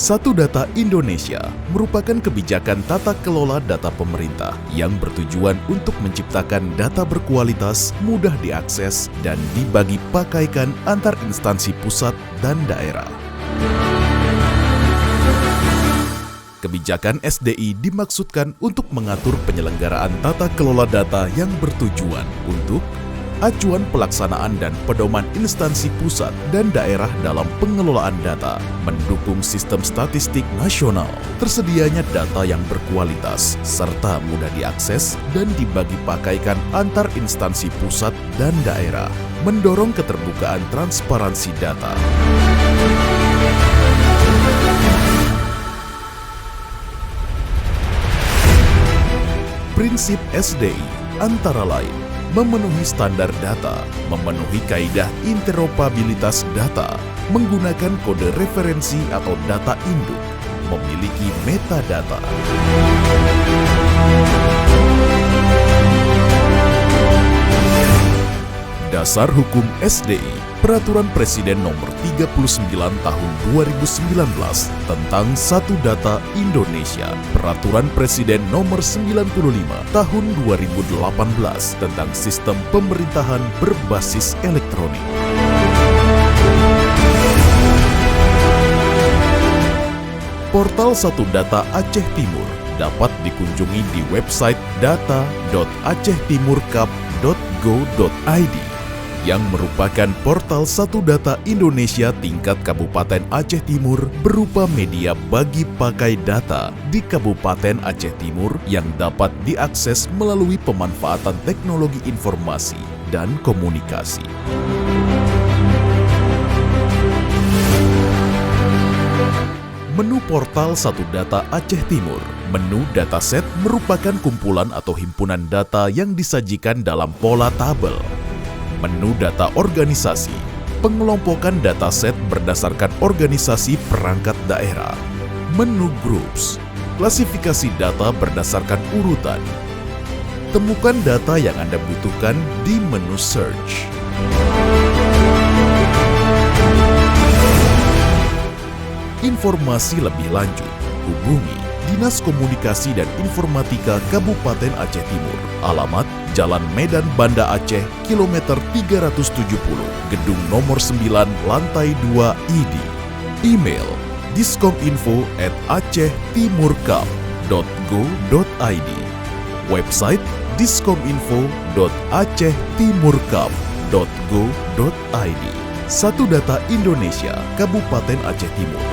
Satu Data Indonesia merupakan kebijakan tata kelola data pemerintah yang bertujuan untuk menciptakan data berkualitas, mudah diakses, dan dibagi pakaikan antar instansi pusat dan daerah. Kebijakan SDI dimaksudkan untuk mengatur penyelenggaraan tata kelola data yang bertujuan untuk acuan pelaksanaan dan pedoman instansi pusat dan daerah dalam pengelolaan data, mendukung sistem statistik nasional, tersedianya data yang berkualitas, serta mudah diakses dan dibagi pakaikan antar instansi pusat dan daerah, mendorong keterbukaan transparansi data. Prinsip SDI antara lain memenuhi standar data, memenuhi kaidah interoperabilitas data, menggunakan kode referensi atau data induk, memiliki metadata. Dasar Hukum SDI, Peraturan Presiden Nomor 39 Tahun 2019 tentang Satu Data Indonesia, Peraturan Presiden Nomor 95 Tahun 2018 tentang Sistem Pemerintahan Berbasis Elektronik. Portal Satu Data Aceh Timur dapat dikunjungi di website data.acehtimurkap.go.id yang merupakan portal Satu Data Indonesia tingkat Kabupaten Aceh Timur berupa media bagi pakai data di Kabupaten Aceh Timur yang dapat diakses melalui pemanfaatan teknologi informasi dan komunikasi. Menu portal Satu Data Aceh Timur. Menu dataset merupakan kumpulan atau himpunan data yang disajikan dalam pola tabel. Menu data organisasi, pengelompokan dataset berdasarkan organisasi perangkat daerah. Menu groups, klasifikasi data berdasarkan urutan. Temukan data yang Anda butuhkan di menu search. Informasi lebih lanjut, hubungi Dinas Komunikasi dan Informatika Kabupaten Aceh Timur. Alamat Jalan Medan Banda Aceh, kilometer 370, gedung nomor 9, lantai 2 ID. Email diskominfo@acehtimurkap.go.id. Website diskominfo.acehtimurkap.go.id. Satu Data Indonesia, Kabupaten Aceh Timur.